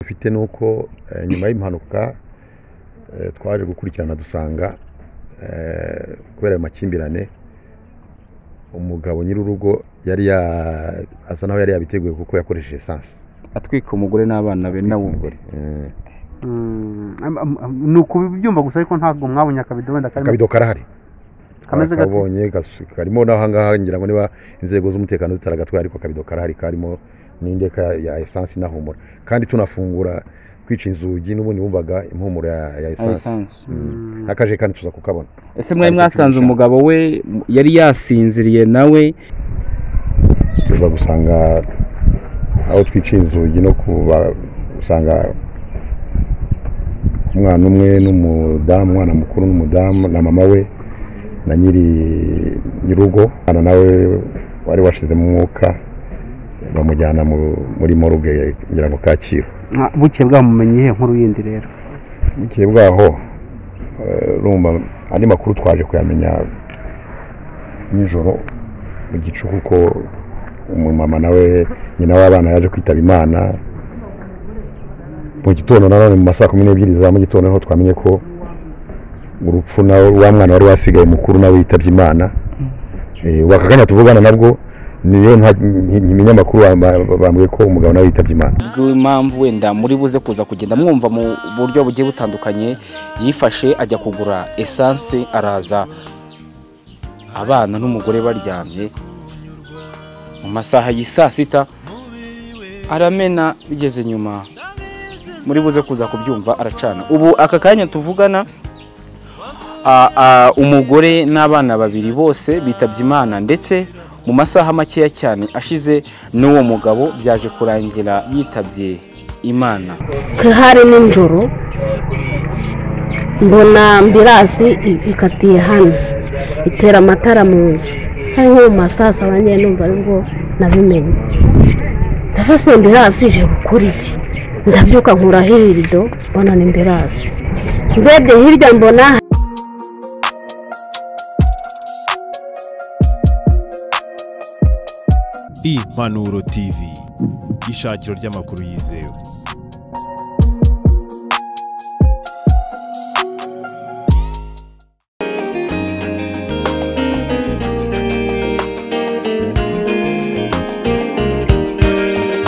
Ufite nuko nyuma y'impanuka twaje gukurikirana dusanga kubera ayo makimbirane umugabo nyir'urugo yari asa naho yari yabiteguye kuko yakoresheje essence atwika umugore n'abana be nawe umugore. Nuko bibyumva gusa ariko ntabwo mwabonye akabido wenda kabido karahari kameze kabonye karimo naho ngaha ngira ngo niba inzego z'umutekano zitaragatwaye ariko akabido karahari karimo n'indeka ya essence nahumura kandi tunafungura kwica inzugi n'ubundi bumvaga impumuro ya essence akaje kandi tuza kukabona. Ese mwari mwasanze umugabo we yari yasinziriye nawe tuza gusanga aho twica inzugi no kuba usanga umwana umwe n'umudamu, umwana mukuru n'umudamu na mama we na nyir'urugo ana nawe wari washize mu mwuka bamujyana muri morgue ngira ngo Kacyiru. Buke bwamumenye nkuru yindi rero buke bwaho rumba andi makuru twaje kuyamenya nijoro mu gicuku ko umumama nawe nyina w'abana yaje kwitaba Imana mu gitondo nanone mu masaa 12 za mu gitondo ho twamenye ko urupfu nawe wa mwana wari wasigaye mukuru nawe yitabye Imana. Wakaganya tuvugana nabwo niyo n'iminyamakuru bambwiye ko umugabo nawe yitabye Imana. Impamvu wenda muri buze kuza kugenda mwumva mu buryo bugiye butandukanye yifashe ajya kugura essence araza abana n'umugore baryamye mu masaha y'isa sita aramena bigeze nyuma muri buze kuza kubyumva aracana. Ubu aka kanya tuvugana umugore n'abana babiri bose bitabye Imana ndetse mu masaha makeya cyane ashize n'uwo mugabo byaje kurangira yitabye Imana. Hari n'injoro mbona ambirasi ikatiye hano itera amatara mu nzu hari nko mu masasa abanye numva aribwo nabimenye ndafase ambirasi ije gukora iki ndabyuka nkura hirido mbona ni ambirasi ndebye hirya mbona Impanuro TV ishakiro ry'amakuru yizewe.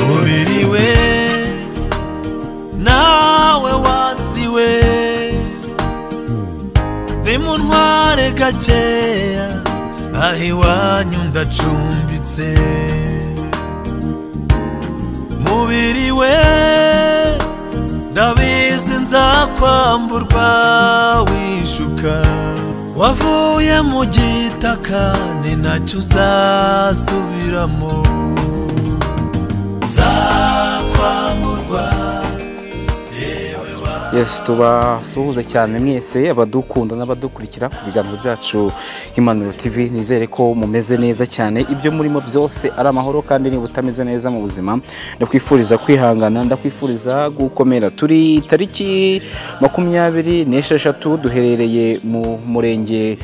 Mubiriwe nawe wasiwe nimuntware gakeya ahi wanyu ndacumbitse. Mubiriwe ndabizi nzakwamburwa wishuka wavuye mu gitaka ni nacyo uzasubiramo nzakwamburwa. Yes, tubasuhuza cyane mwese abadukunda n'abadukurikira ku biganiro byacu Impanuro TV. Nizere ko mumeze neza cyane ibyo murimo byose ari amahoro kandi ni butameze neza mu buzima. Ndakwifuriza kwihangana, ndakwifuriza gukomera. Turi tariki 26 duherereye mu murenge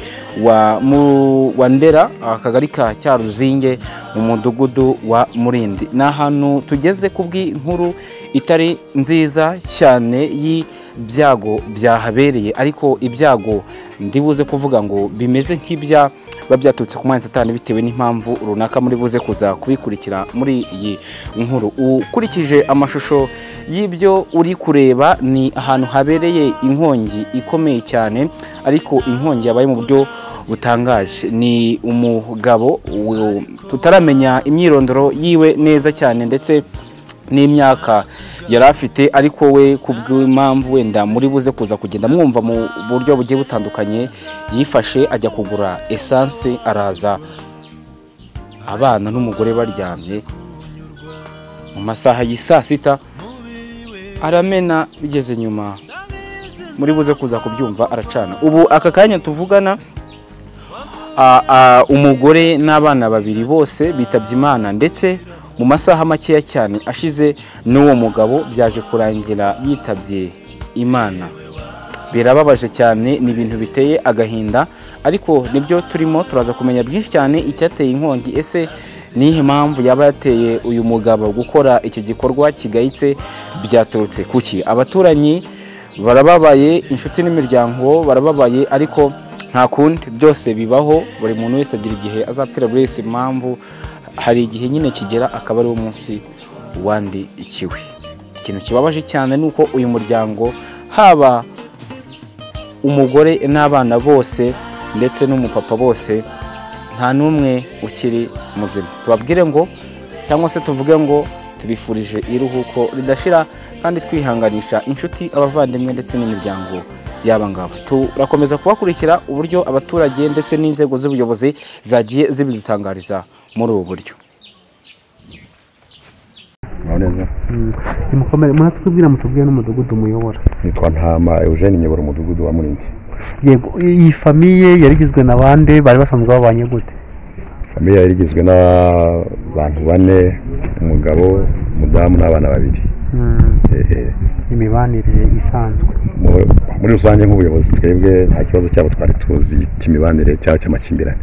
wa Ndera akagari ka Cyaruzinge mu mudugudu wa Murindi. Na hano tugeze kubw'inkuru itari nziza cyane y'ibyago byahabereye ariko ibyago ndibuze kuvuga ngo bimeze nk'ibya babyatutse ku mwanzi Satani bitewe n'impamvu runaka muri buze kuza kubikurikira muri iyi nkuru. Ukurikije amashusho y'ibyo uri kureba ni ahantu habereye inkongi ikomeye cyane ariko inkongi yabaye mu buryo butangaje. Ni umugabo tutaramenya imyirondoro yiwe neza cyane ndetse n'imyaka yari afite ariko we kubw'impamvu wenda muri buze kuza kugenda mwumva mu buryo bugiye butandukanye yifashe ajya kugura essence araza abana n'umugore baryamye mu masaha y'isa sita aramena bigeze nyuma muri buze kuza kubyumva aracana. Ubu aka kanya tuvugana umugore n'abana babiri bose bitabye Imana ndetse mu masaha makeya cyane ashize n'uwo mugabo byaje kurangira yitabye Imana. Birababaje cyane, ni ibintu biteye agahinda ariko nibyo turimo turaza kumenya byinshi cyane icyateye inkongi. Ese nihe mpamvu yaba yateye uyu mugabo gukora iki gikorwa kigayitse, byaturutse kuki? Abaturanyi barababaye, inshuti n'imiryango barababaye, ariko nta kundi, byose bibaho, buri muntu wese agira igihe azapfira, buri wese impamvu, hari igihe nyine kigera akaba ari umunsi wandi ikiwe. Ikintu kibabaje cyane ni uko uyu muryango, haba umugore n'abana bose ndetse n'umupapa bose, nta n'umwe ukiri muzima. Tubabwire ngo, cyangwa se tuvuge ngo tubifurije iruhuko ridashira, kandi twihanganisha inshuti, abavandimwe ndetse n'imiryango y'aba ngabo. Turakomeza kubakurikira uburyo abaturage ndetse n'inzego z'ubuyobozi zagiye zibidutangariza muri ubu buryo. Nimukomere, muratubwira mutubwire n'umudugudu muyobora. Nitwa Ntama Eugene, nyobora umudugudu wa Murinzi. Yego, iyi famiye yari igizwe na bande, bari basanzwe babanye gute? Famiye yari igizwe n'abantu 4, umugabo, umudamu n'abana 2. Imibanire isanzwe. Muri rusange nk'ubuyobozi twebwe nta kibazo cyabo twari tuzi cy'imibanire cyangwa cy'amakimbirane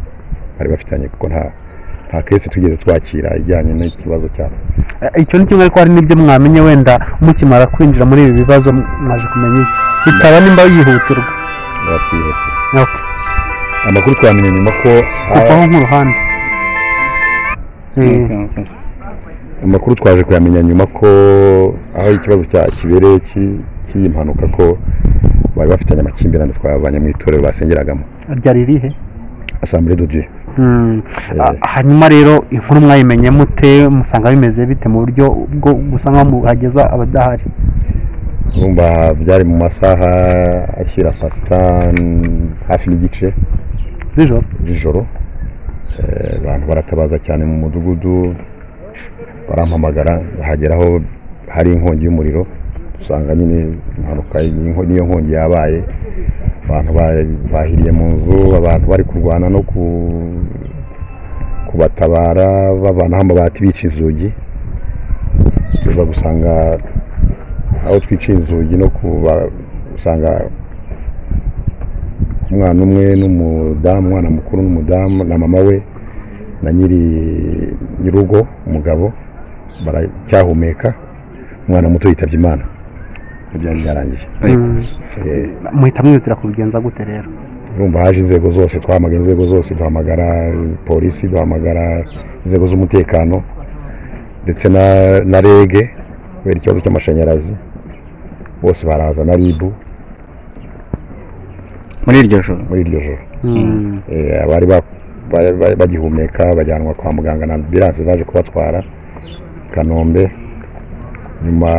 bari bafitanye, kuko nta kese tugeze twakira ijyanye n'ikibazo cyabo. Icyo ni kimwe, ariko hari n'ibyo mwamenye wenda mukimara kwinjira muri ibi bibazo, mwaje kumenya iki bitaba nimba yihutirwa? Basihutirwa. Amakuru twamenye nyuma ko kuvaho nk'uruhande. Amakuru twaje kuyamenya nyuma ko aho ikibazo kibereye cy'iyi mpanuka, ko bari bafitanye amakimbirane, twabanye mu itorero basengeragamo. Ryari rihe? Assemblée de Dieu. Hanyuma rero inkuru mwayimenye mute, musanga bimeze bite mu buryo bwo gusanga muhageza abadahari? Urumva byari mu masaha ashyira saa 6 hafi n'igice z'ijoro. Abantu baratabaza cyane mu mudugudu, barampamagara, hageraho hari inkongi y'umuriro, dusanga nyine impanuka niyo nkongi yabaye. Abantu bahiriye mu nzu, abantu bari kurwana no kubatabara, bavanaho amabati bica inzugi. Tuza gusanga aho twica inzugi no gusanga umwana umwe n'umudamu, umwana mukuru n'umudamu na mama we na nyir'urugo umugabo baracyahumeka, umwana muto yitabye Imana. Ibyo byarangiye. Muhita mwihutira kubigenza gute rero? Urumva haje inzego zose, twahamagara inzego zose, duhamagara polisi, duhamagara inzego z'umutekano ndetse na REG kubera ikibazo cy'amashanyarazi, bose baraza na RIB muri iryo joro. Abari bagihumeka bajyanwa kwa muganga na ambulance zaje kubatwara Kanombe. Nyuma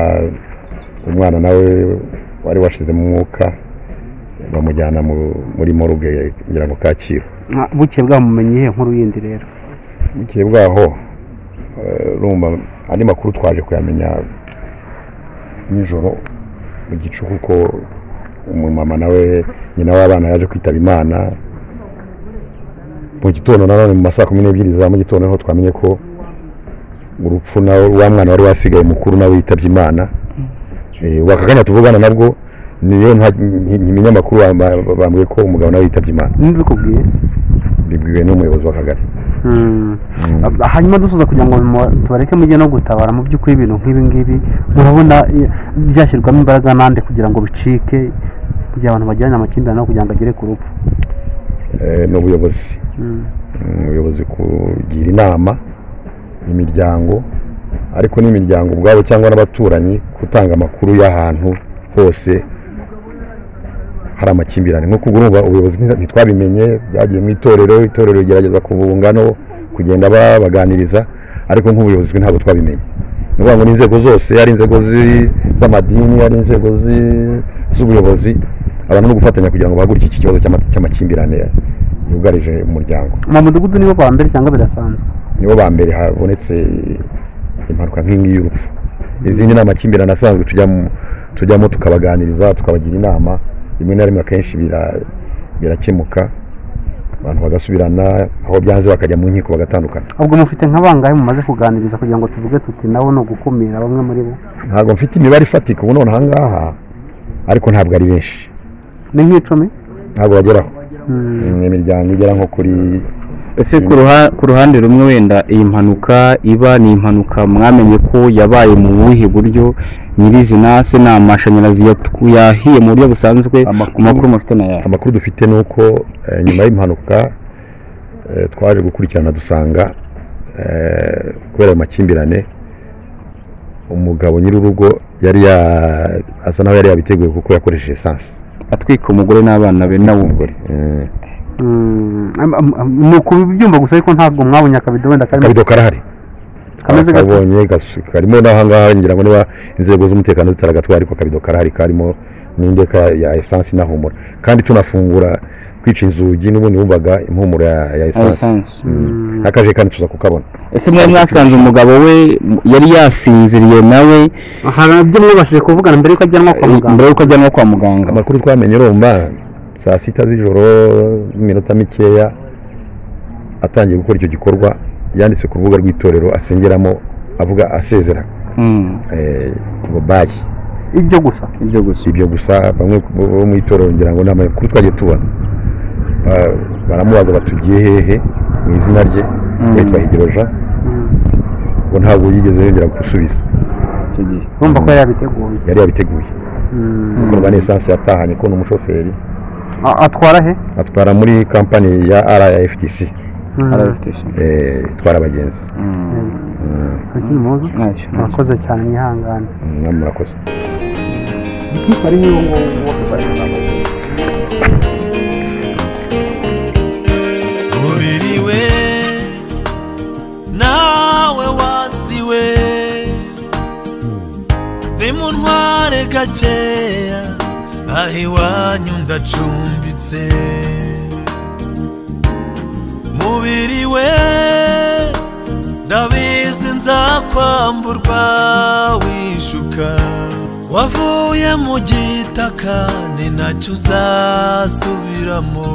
umwana nawe wari washizemo umwuka, bamujyana muri morgue ngira ngo Kacyiru. Buke bwamumenye ihe nkuru yindi rero? Buke bwaho urumva andi makuru twaje kuyamenya nijoro mu gicuku, ko umumama nawe nyina w'abana yaje kwitaba Imana mu gitondo. Nanone mu masaha 12 za mu gitondo niho twamenye ko urupfu nawe wa mwana wari wasigaye mukuru nawe yitabye Imana. Wakaganya tuvugana nabwo niyo n'iminyamakuru bambwiye ko umugabo nawe yitabye Imana. Nibikubwiye? Bibwiwe n'umuyobozi w'akagari. Hanyuma dusoza kugira ngo tubareke mujye no gutabara, mu by'ukuri ibintu nk'ibi ngibi murabona byashyirwamo imbaraga nande kugira ngo bicike, kugira abantu bajyane amakimbirane no kugira ngo agere ku rupfu? N'ubuyobozi. Ubuyobozi kugira inama imiryango, ariko n'imiryango ubwabo cyangwa n'abaturanyi gutanga amakuru y'ahantu hose hari amakimbirane. Nko kugurumva ubuyobozi ntitwabimenye, byagiye mu itorero rigerageza kubunga no kugenda baganiriza, ariko nk'ubuyobozi ntabwo twabimenye. Nuvuga ngo n'inzego zose, ari inzego z'amadini, ari inzego z'ubuyobozi, abantu no gufatanya kugira ngo bahagurike iki kibazo cy'amakimbirane yugarije umuryango. Mu mudugudu nibo ba mbere cyangwa birasanzwe? Nibo ba mbere habonetse impanuka nk'ingi y'urupfu. Izindi n'amakimbirane asanzwe tujyamo tukabaganiriza, tukabagira inama, rimwe na rimwe akenshi birakemuka, abantu bagasubirana, aho byanze bakajya mu nkiko bagatandukana. Ubwo mufite nk'abangahe mumaze kuganiriza kugira ngo tuvuge tuti nabo no gukumira bamwe muri bo? Ntabwo mfite imibare ifatika ubu none ahangaha, ariko ntabwo ari benshi. Ni nk'icumi? Ntabwo bageraho. Ni imiryango igera nko kuri ese ku ruhande rumwe wenda iyi mpanuka iba ni impanuka mwamenye ko yabaye mu buhe buryo nyirizina se nta mashanyarazi yahiye mu buryo busanzwe amakuru mufite na yawe? Amakuru dufite ni uko nyuma y'impanuka twaje gukurikirana dusanga kubera amakimbirane umugabo nyir'urugo yari asa naho yari yabiteguye kuko yakoresheje esanse atwika umugore n'abana be n'umugore. ni ukubyumva gusa ariko ntabwo mwabonye akabido wenda akabido karahari kabonye karimo n'ahangaha ngira ngo niba inzego z'umutekano zitaragatwara ariko akabido karahari karimo n'indeka ya esanse inahumura kandi tunafungura kwica inzugi n'ubundi wumvaga impumuro ya esanse n'akajerekani tuza kukabona. Ese mwe mwasanze umugabo we yari yasinziriye nawe hari ibyo mwabashije kuvugana mbere yuko ajyanwa kwa muganga? Amakuru twamenye urumva saa 6 z'ijoro n'iminota mikeya atangiye gukora icyo gikorwa yanditse ku rubuga rw'itorero asengeramo avuga asezera ngo bayi ibyo gusa bamwe bo mu itorero ngira ngo n'amakuru twagiye tubona baramubaza batugiye hehe mu izina rye witwa Higiroja ngo ntabwo yigeze yongera gusubiza icyo gihe urumva ko yari yabiteguye kuko esanse yatahanye ko n'umushoferi atwara he? Atwara muri kampani ya RFTC itwara abagenzi. Murakoze cyane mwihangane. Murakoze. Mubiriwe nawe wasiwe nimuntware gakeya aho iwanyu ndacumbitse. Mubiriwe ndabizi nzakwamburwa wishuka wavuye mu gitaka ni nacyo uzasubiramo.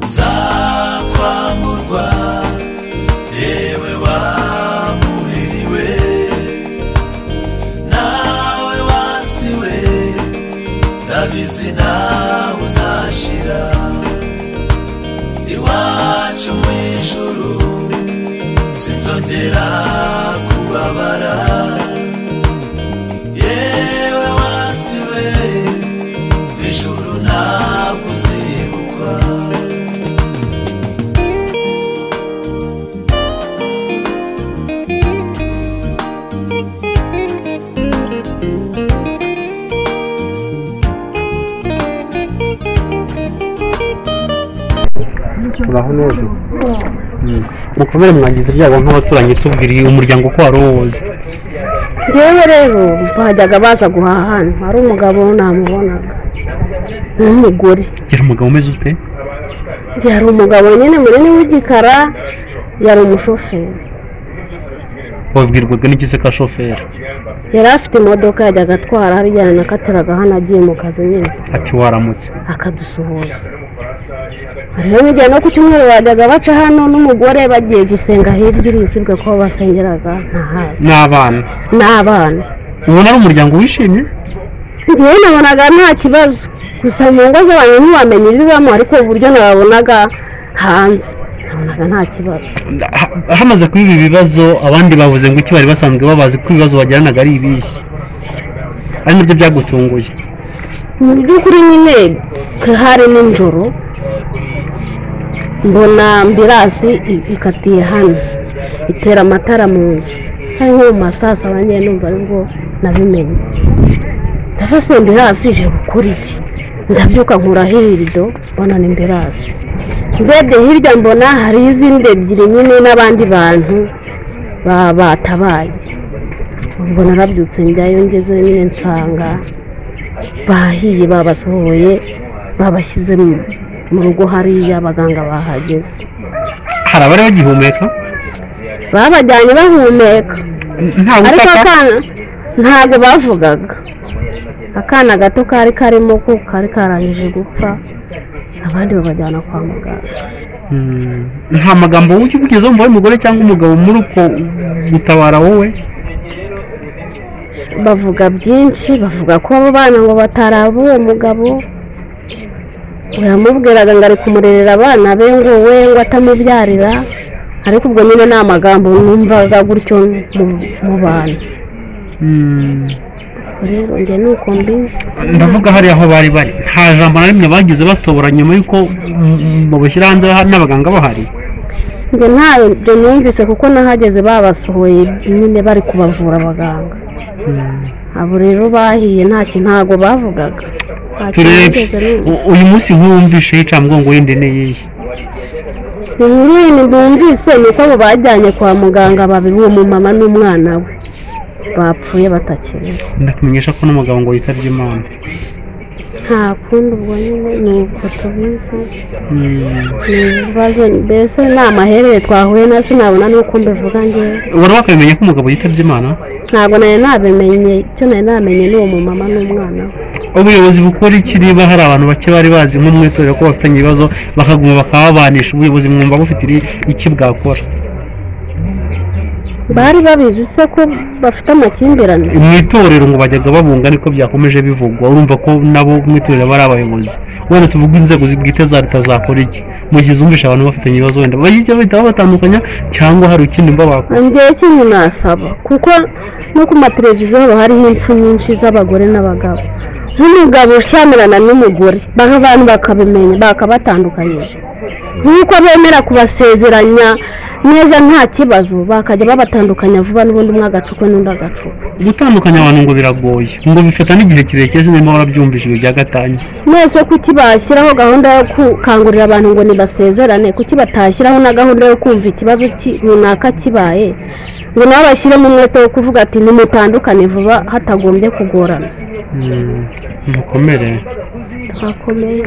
Nzakwamburwa yewe wa mubiriwe nawe wasiwe ndabizi nawe uzashira iwacu mu ijuru sinzongera kubabara. Yewe wasiwe ijuru ntabwo uzibukwa. turaho neza mukomere mwagize ibyago nk'abaturanyi tubwiriye umuryango ko wari uwuzi. Njyewe rero bajyaga baza guhaha hano hari umugabo namubonaga n'umugore. Yari umugabo umeze ute? Yari umugabo nyine munini w'igikara yari umushoferi. Wabwirwaga n'iki se ka shoferi? Yari afite imodoka yajyaga atwara harijyana nakateraga hano agiye mu kazi nyine. Ati waramutse akadusuhuza. Hariho n'igihe no ku cyumweru bajyaga baca hano n'umugore bagiye gusenga hirya iri usibwe ko basengeraga ntahazi. N'abana. Ubona ari umuryango wishimye? Njyewe nabonaga nta kibazo gusa mu ngo z'abantu ntiwamenye ibibamo ariko uburyo nababonaga hanze nabonaga nta kibazo. Hamaze kuba ibi bibazo abandi bavuze ngo iki bari basanzwe babazi ko ibibazo bagiranaga ari ibihe ari nabyo byagutunguye? Mu by'ukuri nyine hari nijoro mbona ambirasi ikatiye hano itera amatara mu nzu hari nko mu masasa abanye numva aribwo nabimenye. Ndafase ambirasi ije gukora iki ndabyuka nkuraho irido mbona ni ambirasi. Ndebye hirya mbona hari izindi ebyiri nyine n'abandi bantu batabaye. Ubwo narabyutse njyayo ngeze nyine nsanga bahiye babasohoye babashyize mu rugo hariya abaganga bahageze. Hari abari bagihumeka? Babajyanye bahumeka ariko ntabwo bavugaga. Akana gato kari karimo ko kari karangije gupfa abandi babajyana kwa muganga. Nta magambo w'ukivugizeho umugore umugore cyangwa umugabo muri uko gutabara wowe? Bavuga byinshi bavuga ko abo bana ngo batarabuwe umugabo yamubwiraga ngo ari kumurerera abana be ngo we ngo atamubyarira ariko ubwo nyine ni amagambo numvaga gutyo mu bantu rero njye ni uko mbizi. ndavuga hariya aho bari nta jambo na rimwe bagize batobora nyuma y'uko babashyira hanze n'abaganga bahari? njye ntabyo numvise kuko nahageze babasohoye nyine bari kubavura abaganga. abo rero bahiye ntago bavugaga. uyu munsi nk'uwumvishe yicamugongo w'inde n'iyihe? inkuru yindi numvise ni uko abo bajyanye kwa muganga babiri, uwo mumama n'umwana we bapfuye batakiriho. ndakumenyesha ko n'umugabo ngo yitabye Imana. nta kundi ubwo nyine ni uko tubizi. ni ibibazo mbese ni amaherere twahuye na sinabona n'uko mbivuga ngewe. wari wakabimenya ko umugabo yitabye Imana? ntabwo nari nabimenye, icyo nari namenye ni uwo mumama n'umwana we. ubuyobozi bukora iki niba hari abantu bake bari bazi nko mu itorero ko bafitanye ibibazo bakaguma bakababanisha, ubuyobozi mwumva bufite iki bwakora? bari babizi se ko bafite amakimbirane mu itorero ngo bajyaga babunga, niko byakomeje bivugwa. urumva ko nabo mu itorero bari abayobozi. wenda tuvuga inzego bwite za leta zakora iki mu gihe zumvisha abantu bafitanye ibibazo, wenda bahita babatandukanya cyangwa hari ikindi mba bakora? ngewe ikintu nasaba, kuko no ku mateleviziyo haba hariho impfu nyinshi z'abagore n'abagabo. nk'umugabo ushyamirana n'umugore abantu bakabimenya bakabatandukanyije, nk'uko bemera kubasezeranya neza nta kibazo bakajya babatandukanya vuba, n'ubundi umwe agacukwe n'undi agacukwe. gutandukanya abantu ngo biragoye, ngo bifata n'igihe kirekire. sinema warabyumvishije bya gatanya. mwese kuki bashyiraho gahunda yo gukangurira abantu ngo nibasezerane, kuki batashyiraho na gahunda yo kumva ikibazo runaka kibaye ngo nabo bashyiremo umwete wo kuvuga ati nimutandukane vuba hatagombye kugorana. mukomere. twakomeye.